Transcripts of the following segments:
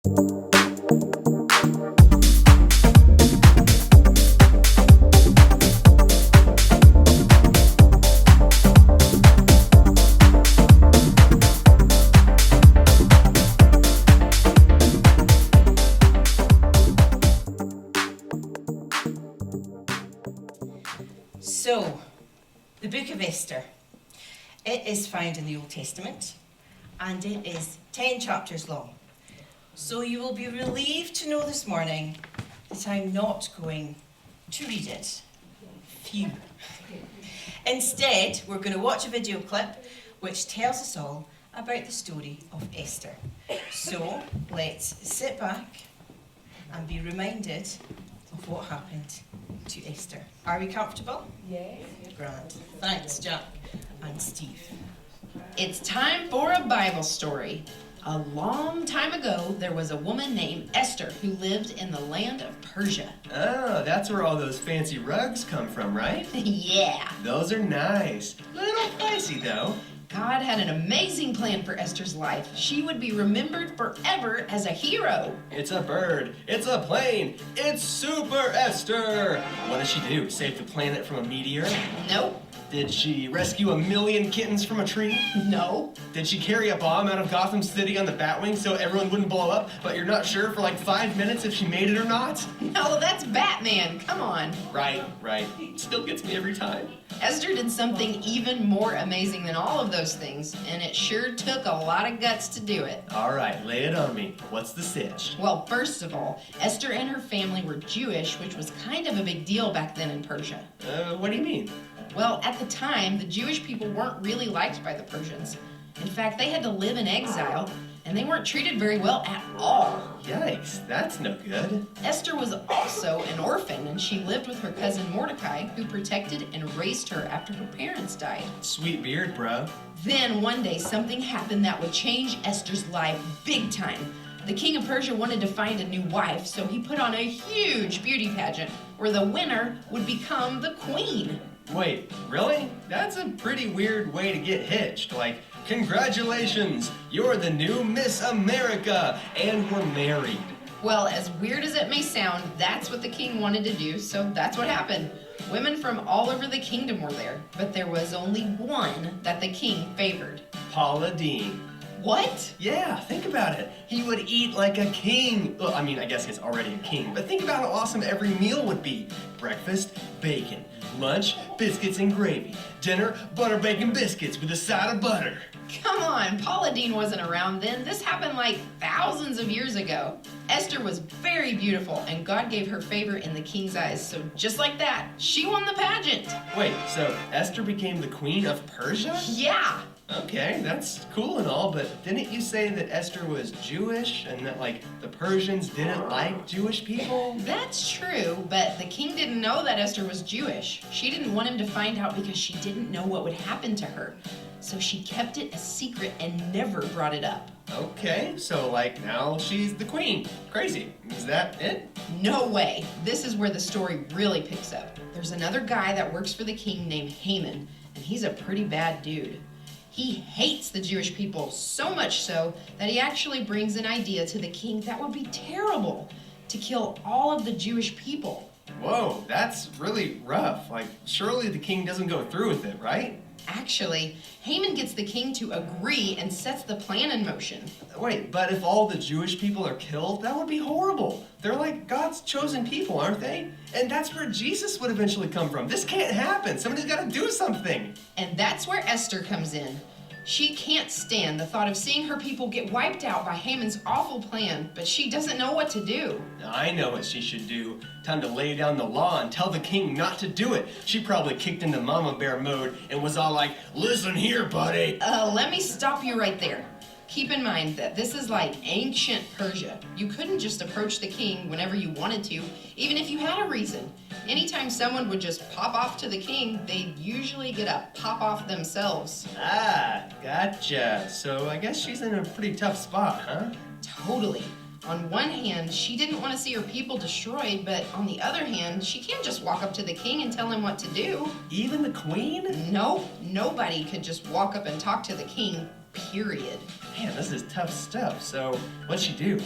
So, the book of Esther. It is found in the Old Testament, and it is 10 chapters long. So you will be relieved to know this morning that I'm not going to read it. Phew. Instead, we're going to watch a video clip which tells us all about the story of Esther. So, let's sit back and be reminded of what happened to Esther. Are we comfortable? Yes. Grand. Thanks, Jack and Steve. It's time for a Bible story. A long time ago, there was a woman named Esther who lived in the land of Persia. Oh, that's where all those fancy rugs come from, right? Yeah. Those are nice. Little pricey, though. God had an amazing plan for Esther's life. She would be remembered forever as a hero. It's a bird. It's a plane. It's Super Esther. What does she do? Save the planet from a meteor? Nope. Did she rescue 1,000,000 kittens from a tree? No. Did she carry a bomb out of Gotham City on the Batwing so everyone wouldn't blow up, but you're not sure for like 5 minutes if she made it or not? No, that's Batman. Come on. Right. Still gets me every time. Esther did something even more amazing than all of those things, and it sure took a lot of guts to do it. All right, lay it on me. What's the sitch? Well, first of all, Esther and her family were Jewish, which was kind of a big deal back then in Persia. What do you mean? Well, at the time, the Jewish people weren't really liked by the Persians. In fact, they had to live in exile, and they weren't treated very well at all. Yikes, that's no good. Esther was also an orphan, and she lived with her cousin Mordecai, who protected and raised her after her parents died. Sweet beard, bro. Then one day, something happened that would change Esther's life big time. The king of Persia wanted to find a new wife, so he put on a huge beauty pageant where the winner would become the queen. Wait, really? That's a pretty weird way to get hitched. Like, congratulations, you're the new Miss America, and we're married. Well, as weird as it may sound, that's what the king wanted to do, so that's what happened. Women from all over the kingdom were there, but there was only one that the king favored. Paula Deen. What? Yeah, think about it. He would eat like a king. Well, I mean, I guess he's already a king, but think about how awesome every meal would be. Breakfast, bacon. Lunch, biscuits and gravy. Dinner, butter bacon biscuits with a side of butter. Come on, Paula Deen wasn't around then. This happened like thousands of years ago. Esther was very beautiful, and God gave her favor in the king's eyes, so just like that, she won the pageant. Wait, so Esther became the queen of Persia? Yeah. Okay, that's cool and all, but didn't you say that Esther was Jewish and that, like, the Persians didn't like Jewish people? That's true, but the king didn't know that Esther was Jewish. She didn't want him to find out because she didn't know what would happen to her. So she kept it a secret and never brought it up. Okay, so, like, now she's the queen. Crazy. Is that it? No way. This is where the story really picks up. There's another guy that works for the king named Haman, and he's a pretty bad dude. He hates the Jewish people so much so that he actually brings an idea to the king that would be terrible, to kill all of the Jewish people. Whoa, that's really rough. Like, surely the king doesn't go through with it, right? Actually, Haman gets the king to agree and sets the plan in motion. Wait, but if all the Jewish people are killed, that would be horrible. They're like God's chosen people, aren't they? And that's where Jesus would eventually come from. This can't happen. Somebody's got to do something. And that's where Esther comes in. She can't stand the thought of seeing her people get wiped out by Haman's awful plan, but she doesn't know what to do. I know what she should do. Time to lay down the law and tell the king not to do it. She probably kicked into mama bear mode and was all like, listen here, buddy. Let me stop you right there. Keep in mind that this is like ancient Persia. You couldn't just approach the king whenever you wanted to, even if you had a reason. Anytime someone would just pop off to the king, they'd usually get a pop off themselves. Ah, gotcha. So I guess she's in a pretty tough spot, huh? Totally. On one hand, she didn't want to see her people destroyed, but on the other hand, she can't just walk up to the king and tell him what to do. Even the queen? Nope, nobody could just walk up and talk to the king, period. Man, this is tough stuff. So what'd she do?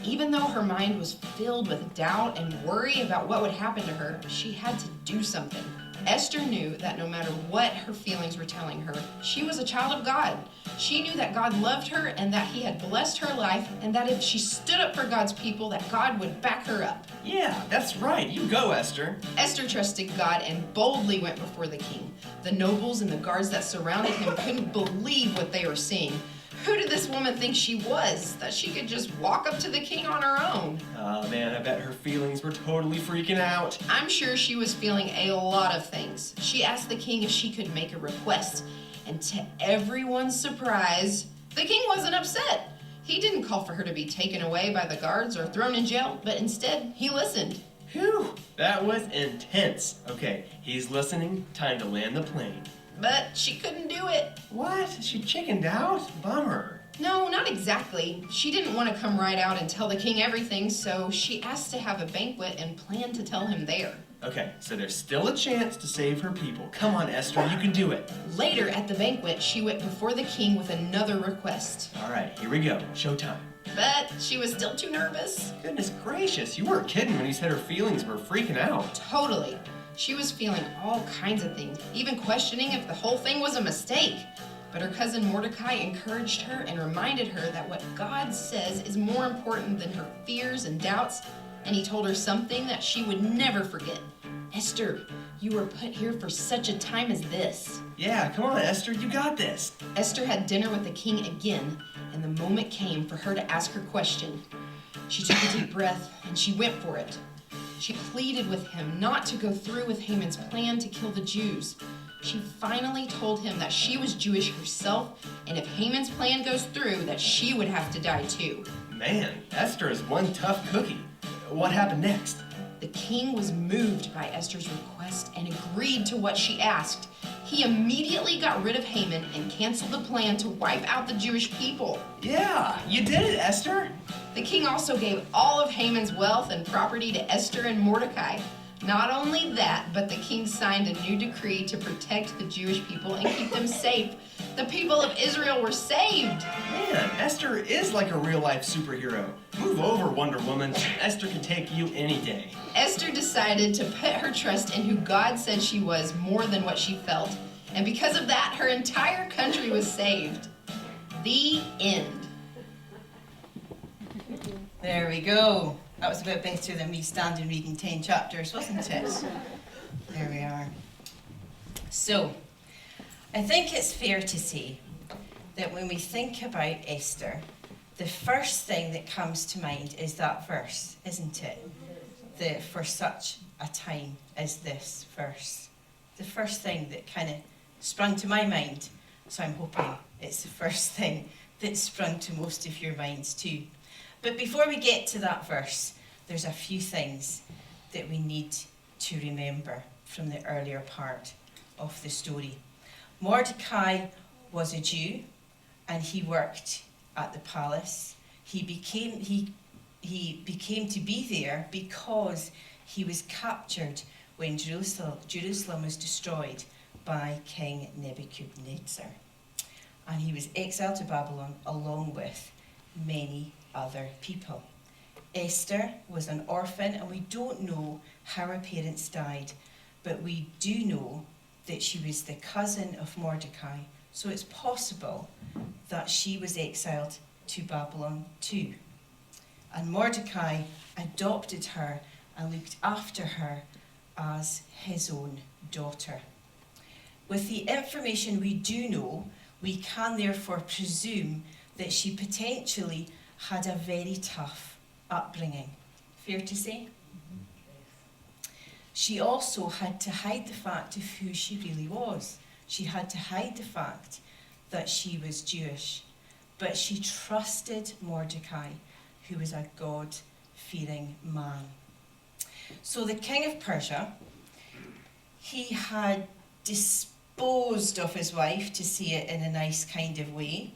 Even though her mind was filled with doubt and worry about what would happen to her, she had to do something. Esther knew that no matter what her feelings were telling her, she was a child of God. She knew that God loved her and that he had blessed her life, and that if she stood up for God's people, that God would back her up. Yeah, that's right. You go, Esther. Esther trusted God and boldly went before the king. The nobles and the guards that surrounded him couldn't believe what they were seeing. Who did this woman think she was, that she could just walk up to the king on her own? Oh man, I bet her feelings were totally freaking out. I'm sure she was feeling a lot of things. She asked the king if she could make a request, and to everyone's surprise, the king wasn't upset. He didn't call for her to be taken away by the guards or thrown in jail, but instead, he listened. Phew, that was intense. Okay, he's listening. Time to land the plane. But she couldn't do it. What? She chickened out? Bummer. No, not exactly. She didn't want to come right out and tell the king everything, so she asked to have a banquet and planned to tell him there. Okay, so there's still a chance to save her people. Come on, Esther, you can do it. Later at the banquet, she went before the king with another request. All right, here we go. Showtime. But she was still too nervous. Goodness gracious, you weren't kidding when you said her feelings were freaking out. Totally. She was feeling all kinds of things, even questioning if the whole thing was a mistake. But her cousin Mordecai encouraged her and reminded her that what God says is more important than her fears and doubts, and he told her something that she would never forget. Esther, you were put here for such a time as this. Yeah, come on, Esther, you got this. Esther had dinner with the king again, and the moment came for her to ask her question. She took a deep breath, and she went for it. She pleaded with him not to go through with Haman's plan to kill the Jews. She finally told him that she was Jewish herself, and if Haman's plan goes through, that she would have to die too. Man, Esther is one tough cookie. What happened next? The king was moved by Esther's request and agreed to what she asked. He immediately got rid of Haman and canceled the plan to wipe out the Jewish people. Yeah, you did it, Esther. The king also gave all of Haman's wealth and property to Esther and Mordecai. Not only that, but the king signed a new decree to protect the Jewish people and keep them safe. The people of Israel were saved. Man, Esther is like a real-life superhero. Move over, Wonder Woman. Esther can take you any day. Esther decided to put her trust in who God said she was more than what she felt. And because of that, her entire country was saved. The end. There we go. That was a bit better than me standing reading 10 chapters, wasn't it? There we are. So, I think it's fair to say that when we think about Esther, the first thing that comes to mind is that verse, isn't it? For such a time as this verse. The first thing that kind of sprung to my mind, so I'm hoping it's the first thing that sprung to most of your minds too. But before we get to that verse, there's a few things that we need to remember from the earlier part of the story. Mordecai was a Jew, and he worked at the palace. He became to be there because he was captured when Jerusalem was destroyed by King Nebuchadnezzar. And he was exiled to Babylon along with many other people. Esther was an orphan, and we don't know how her parents died, but we do know that she was the cousin of Mordecai, so it's possible that she was exiled to Babylon too. And Mordecai adopted her and looked after her as his own daughter. With the information we do know, we can therefore presume that she potentially had a very tough upbringing. Fair to say? She also had to hide the fact of who she really was. She had to hide the fact that she was Jewish. But she trusted Mordecai, who was a God-fearing man. So the king of Persia, he had disposed of his wife, to say it in a nice kind of way,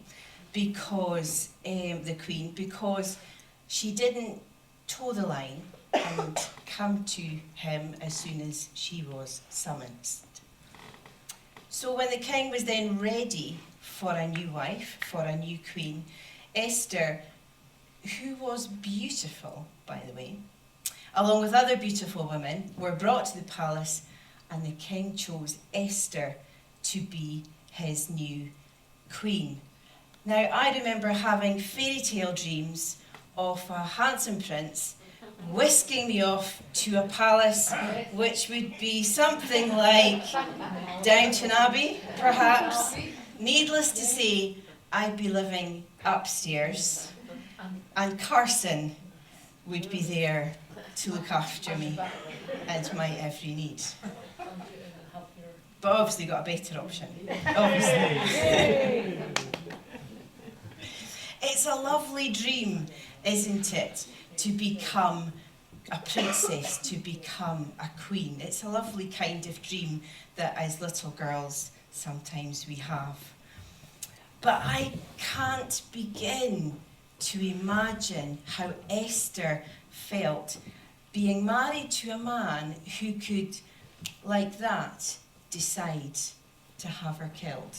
because the queen, because she didn't toe the line and come to him as soon as she was summoned. So when the king was then ready for a new wife, for a new queen, Esther, who was beautiful, by the way, along with other beautiful women, were brought to the palace, and the king chose Esther to be his new queen. Now, I remember having fairy tale dreams of a handsome prince whisking me off to a palace which would be something like Downton Abbey, perhaps. Needless to say, I'd be living upstairs, and Carson would be there to look after me and my every need. But obviously got a better option. Obviously. It's a lovely dream, isn't it? To become a princess, to become a queen. It's a lovely kind of dream that as little girls sometimes we have. But I can't begin to imagine how Esther felt being married to a man who could, like that, decide to have her killed.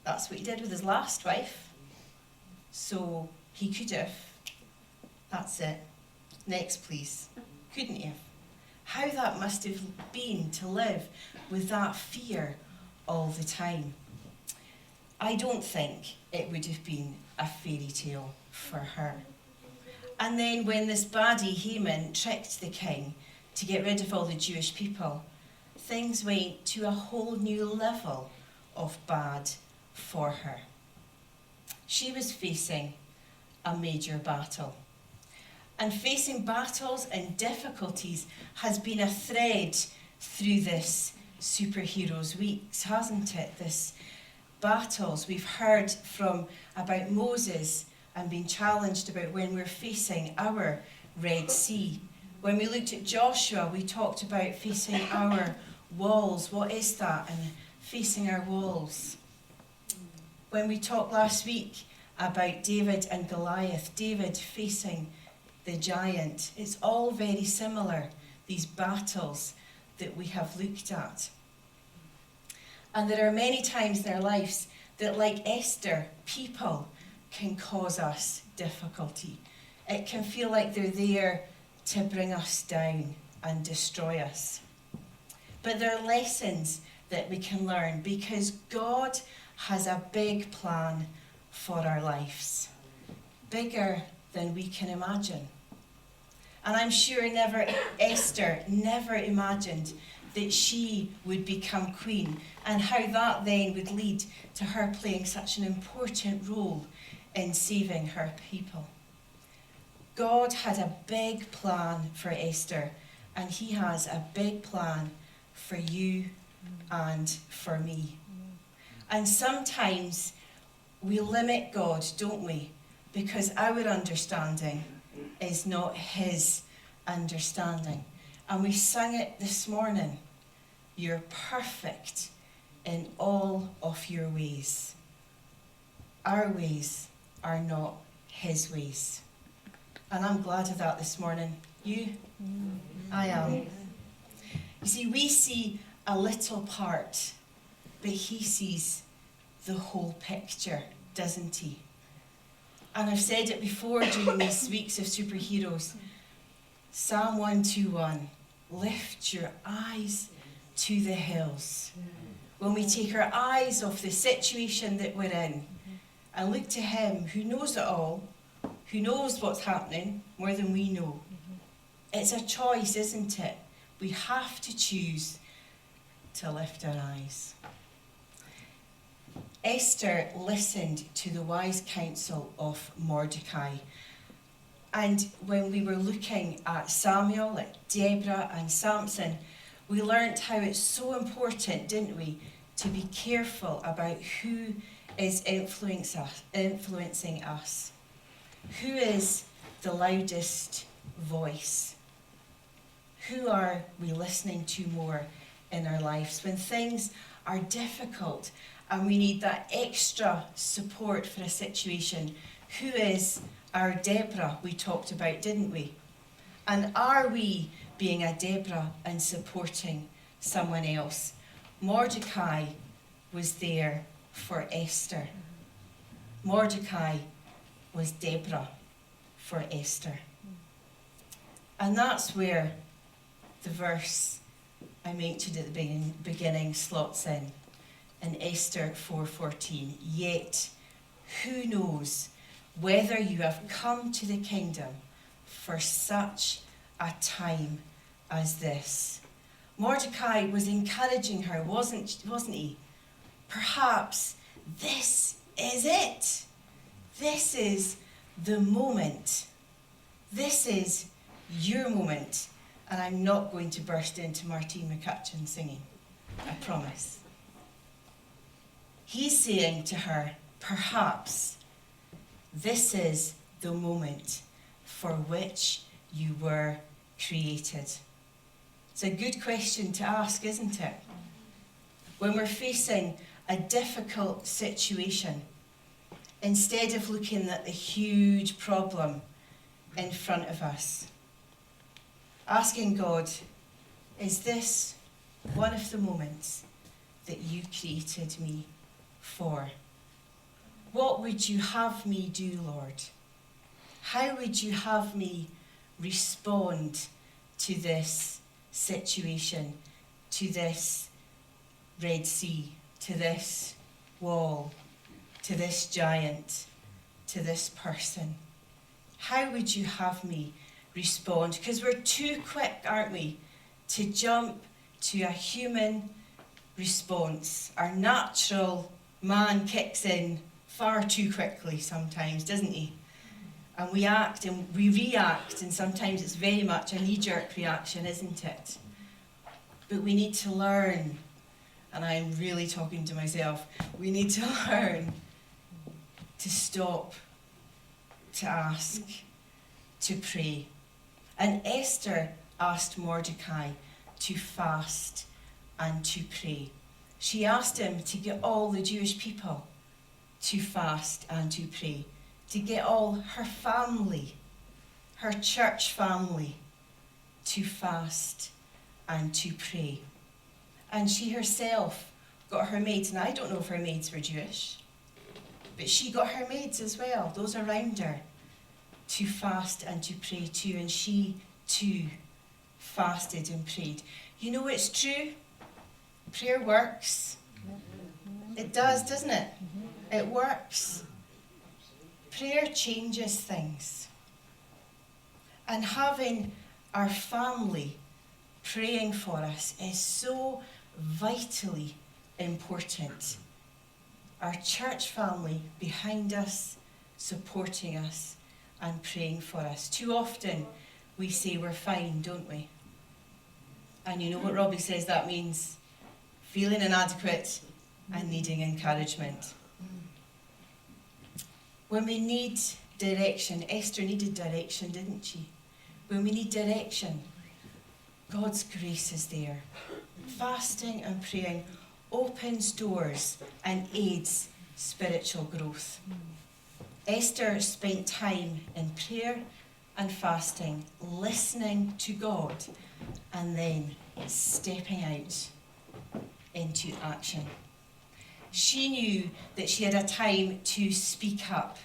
That's what he did with his last wife. So he could have. That's it. Next, please. Couldn't he have? How that must have been to live with that fear all the time. I don't think it would have been a fairy tale for her. And then when this baddie Haman tricked the king to get rid of all the Jewish people, things went to a whole new level of bad for her. She was facing a major battle. And facing battles and difficulties has been a thread through this Superheroes Weeks, hasn't it? This battles. We've heard about Moses and being challenged about when we're facing our Red Sea. When we looked at Joshua, we talked about facing our walls. What is that? And facing our walls. When we talked last week about David and Goliath, David facing the giant, it's all very similar, these battles that we have looked at. And there are many times in our lives that, like Esther, people can cause us difficulty. It can feel like they're there to bring us down and destroy us. But there are lessons that we can learn because God has a big plan for our lives, bigger than we can imagine. And I'm sure Esther never imagined that she would become queen, and how that then would lead to her playing such an important role in saving her people. God had a big plan for Esther, and he has a big plan for you and for me. And sometimes we limit God, don't we? Because our understanding is not his understanding. And we sang it this morning. You're perfect in all of your ways. Our ways are not his ways. And I'm glad of that this morning. You? I am. You see, we see a little part, but he sees the whole picture, doesn't he? And I've said it before during these weeks of superheroes. Psalm 121, lift your eyes to the hills. When we take our eyes off the situation that we're in and look to him who knows it all, who knows what's happening more than we know. It's a choice, isn't it? We have to choose to lift our eyes. Esther listened to the wise counsel of Mordecai. And when we were looking at Samuel, at Deborah and Samson, we learnt how it's so important, didn't we, to be careful about who is influencing us. Who is the loudest voice? Who are we listening to more in our lives? When things are difficult and we need that extra support for a situation, who is our Deborah we talked about, didn't we? And are we being a Deborah and supporting someone else? Mordecai was there for Esther. Mordecai was Deborah for Esther. And that's where the verse I mentioned at the beginning slots in Esther 4:14. Yet, who knows whether you have come to the kingdom for such a time as this? Mordecai was encouraging her, wasn't he? Perhaps this is it. This is the moment. This is your moment. And I'm not going to burst into Martine McCutcheon singing. I promise. He's saying to her, perhaps this is the moment for which you were created. It's a good question to ask, isn't it? When we're facing a difficult situation, instead of looking at the huge problem in front of us, asking God, is this one of the moments that you created me for? What would you have me do, Lord? How would you have me respond to this situation, to this Red Sea, to this wall, to this giant, to this person? How would you have me respond? Because we're too quick, aren't we, to jump to a human response. Our natural man kicks in far too quickly sometimes, doesn't he? And we act and we react, and sometimes it's very much a knee-jerk reaction, isn't it? But we need to learn, and I'm really talking to myself, we need to learn to stop, to ask, to pray. And Esther asked Mordecai to fast and to pray. She asked him to get all the Jewish people to fast and to pray, to get all her family, her church family, to fast and to pray. And she herself got her maids, and I don't know if her maids were Jewish, but she got her maids as well, those around her, to fast and to pray too. And she too fasted and prayed. You know, it's true. Prayer works. It does, doesn't it? It works. Prayer changes things. And having our family praying for us is so vitally important. Our church family behind us, supporting us and praying for us. Too often we say we're fine, don't we? And you know what Robbie says that means? Feeling inadequate and needing encouragement. When we need direction, Esther needed direction, didn't she? When we need direction, God's grace is there. Fasting and praying opens doors and aids spiritual growth. Esther spent time in prayer and fasting, listening to God, and then stepping out into action. She knew that she had a time to speak up.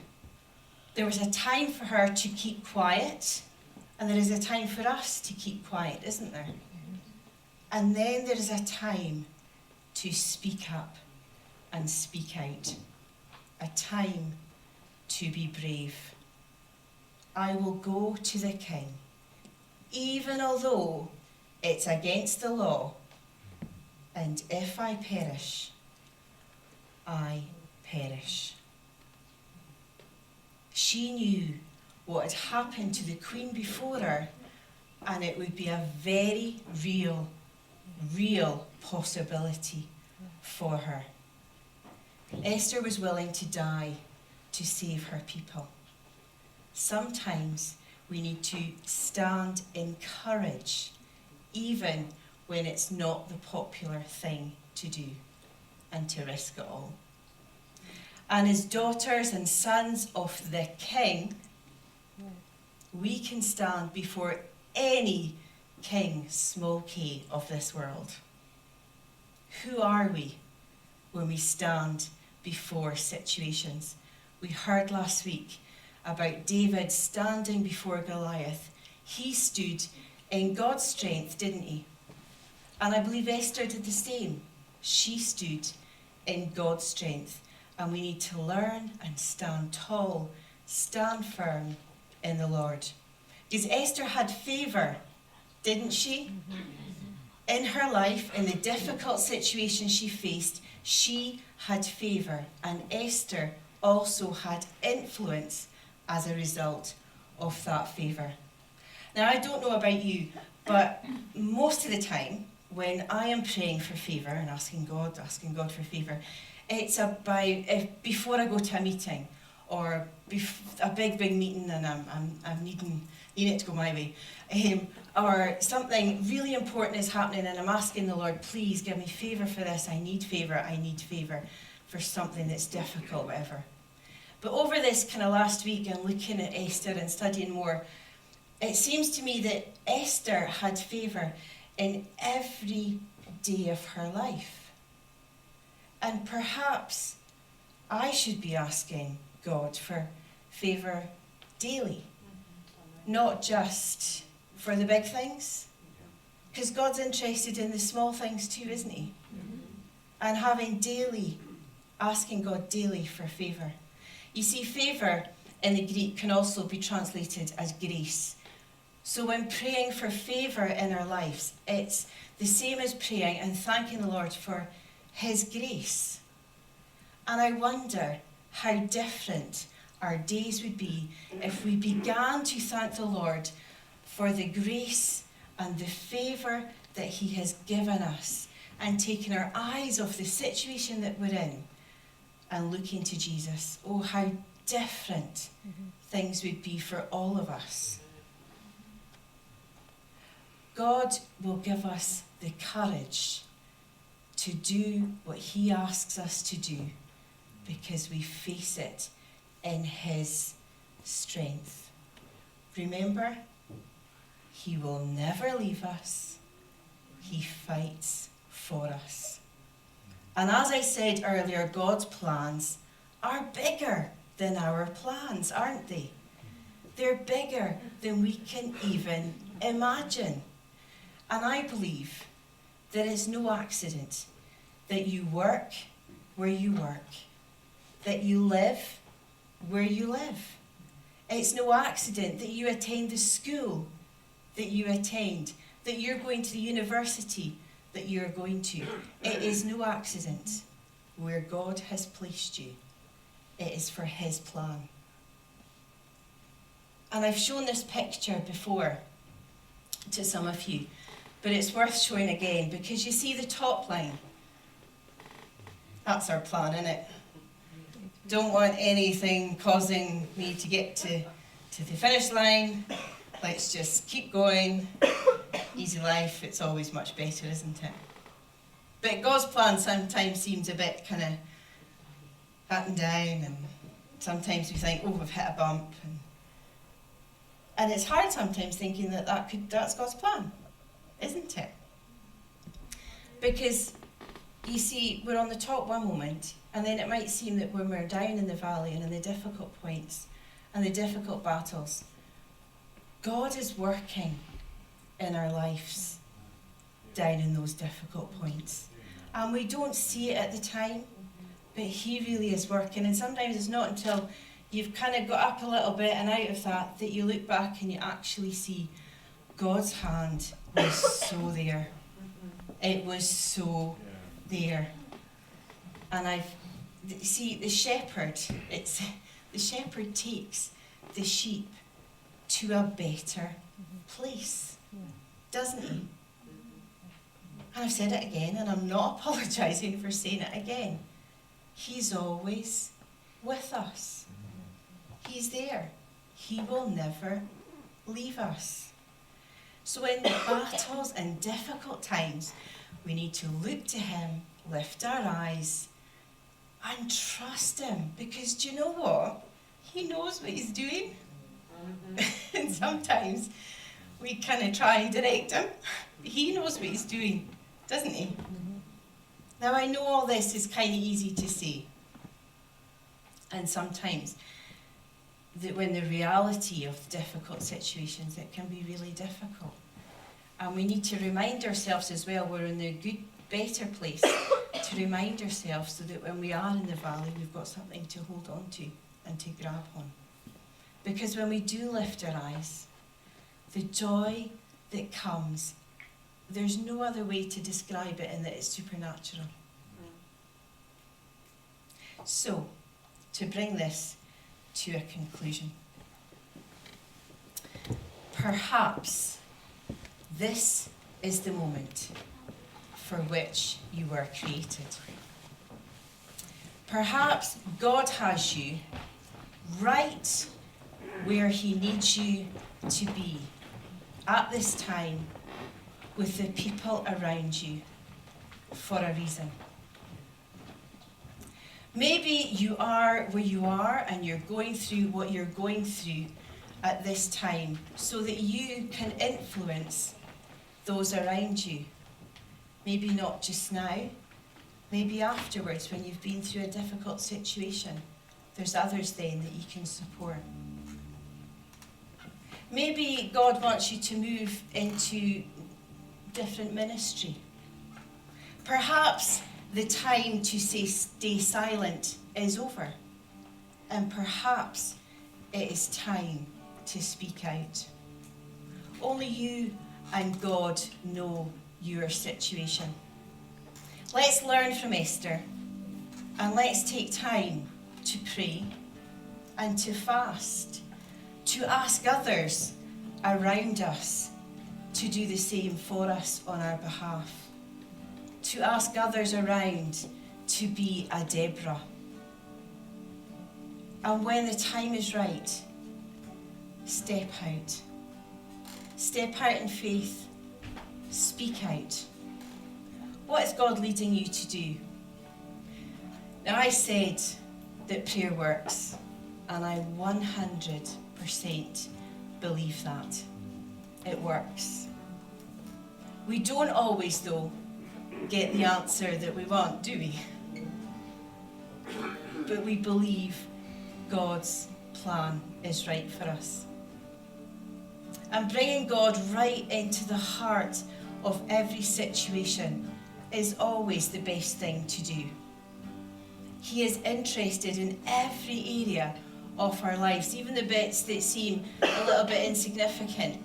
There was a time for her to keep quiet, and there is a time for us to keep quiet, isn't there? And then there is a time to speak up and speak out. A time to be brave. I will go to the king, even although it's against the law, and if I perish, I perish. She knew what had happened to the queen before her, and it would be a very real possibility for her. Esther was willing to die to save her people. Sometimes we need to stand in courage, even when it's not the popular thing to do, and to risk it all. And as daughters and sons of the King, we can stand before any king, small k, of this world. Who are we when we stand before situations? We heard last week about David standing before Goliath, he stood in God's strength, didn't he? And I believe Esther did the same. She stood in God's strength. And we need to learn and stand tall, stand firm in the Lord. Because Esther had favour, didn't she? In her life, in the difficult situation she faced, she had favour. And Esther also had influence as a result of that favour. Now, I don't know about you, but most of the time, when I am praying for favour and asking God for favour, it's about before I go to a meeting or a big meeting and I'm needing it to go my way, or something really important is happening and I'm asking the Lord, please give me favour for this. I need favour for something that's difficult, whatever. But over this kind of last week and looking at Esther and studying more, it seems to me that Esther had favour in every day of her life. And perhaps I should be asking God for favour daily, not just for the big things. Because God's interested in the small things too, isn't he? And asking God daily for favour. You see, favour in the Greek can also be translated as grace. So when praying for favour in our lives, it's the same as praying and thanking the Lord for his grace. And I wonder how different our days would be if we began to thank the Lord for the grace and the favour that he has given us and taken our eyes off the situation that we're in and looking to Jesus. Oh, how different things would be for all of us. God will give us the courage to do what he asks us to do because we face it in his strength. Remember, he will never leave us. He fights for us. And as I said earlier, God's plans are bigger than our plans, aren't they? They're bigger than we can even imagine. And I believe that it's no accident that you work where you work, that you live where you live. It's no accident that you attend the school that you attend, that you're going to the university that you're going to. It is no accident where God has placed you. It is for his plan. And I've shown this picture before to some of you, but it's worth showing again because you see the top line. That's our plan, isn't it? Don't want anything causing me to get to the finish line. Let's just keep going. Easy life, it's always much better, isn't it? But God's plan sometimes seems a bit kind of up and down, and sometimes we think, oh, we've hit a bump. And it's hard sometimes thinking that's God's plan, isn't it? Because, you see, we're on the top one moment, and then it might seem that when we're down in the valley and in the difficult points and the difficult battles, God is working in our lives down in those difficult points. And we don't see it at the time, but he really is working. And sometimes it's not until you've kind of got up a little bit and out of that you look back and you actually see God's hand was so there. It was so there. And see, the shepherd takes the sheep to a better place, doesn't he? And I've said it again, and I'm not apologising for saying it again. He's always with us. He's there. He will never leave us. So in battles and difficult times, we need to look to him, lift our eyes, and trust him. Because do you know what? He knows what he's doing. And sometimes we kind of try and direct him. He knows what he's doing, doesn't he? Now, I know all this is kind of easy to say. And sometimes that when the reality of difficult situations, it can be really difficult. And we need to remind ourselves as well, we're in the good, better place to remind ourselves so that when we are in the valley, we've got something to hold on to and to grab on. Because when we do lift our eyes, the joy that comes, there's no other way to describe it in that it's supernatural. So, to bring this to a conclusion, perhaps this is the moment for which you were created. Perhaps God has you right where he needs you to be at this time with the people around you for a reason. Maybe you are where you are and you're going through what you're going through at this time so that you can influence those around you. Maybe not just now, maybe afterwards when you've been through a difficult situation. There's others then that you can support. Maybe God wants you to move into different ministry. Perhaps the time to say stay silent is over. And perhaps it is time to speak out. Only you and God know your situation. Let's learn from Esther and let's take time to pray and to fast, to ask others around us to do the same for us on our behalf, to ask others around to be a Deborah. And when the time is right, step out. Step out in faith. Speak out. What is God leading you to do? Now, I said that prayer works, and I 100% believe that. It works. We don't always, though, get the answer that we want, do we? But we believe God's plan is right for us. And bringing God right into the heart of every situation is always the best thing to do. He is interested in every area of our lives, even the bits that seem a little bit insignificant.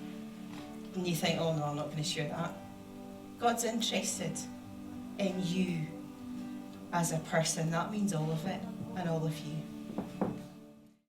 And you think, oh no, I'm not going to share that. God's interested in you as a person. That means all of it and all of you.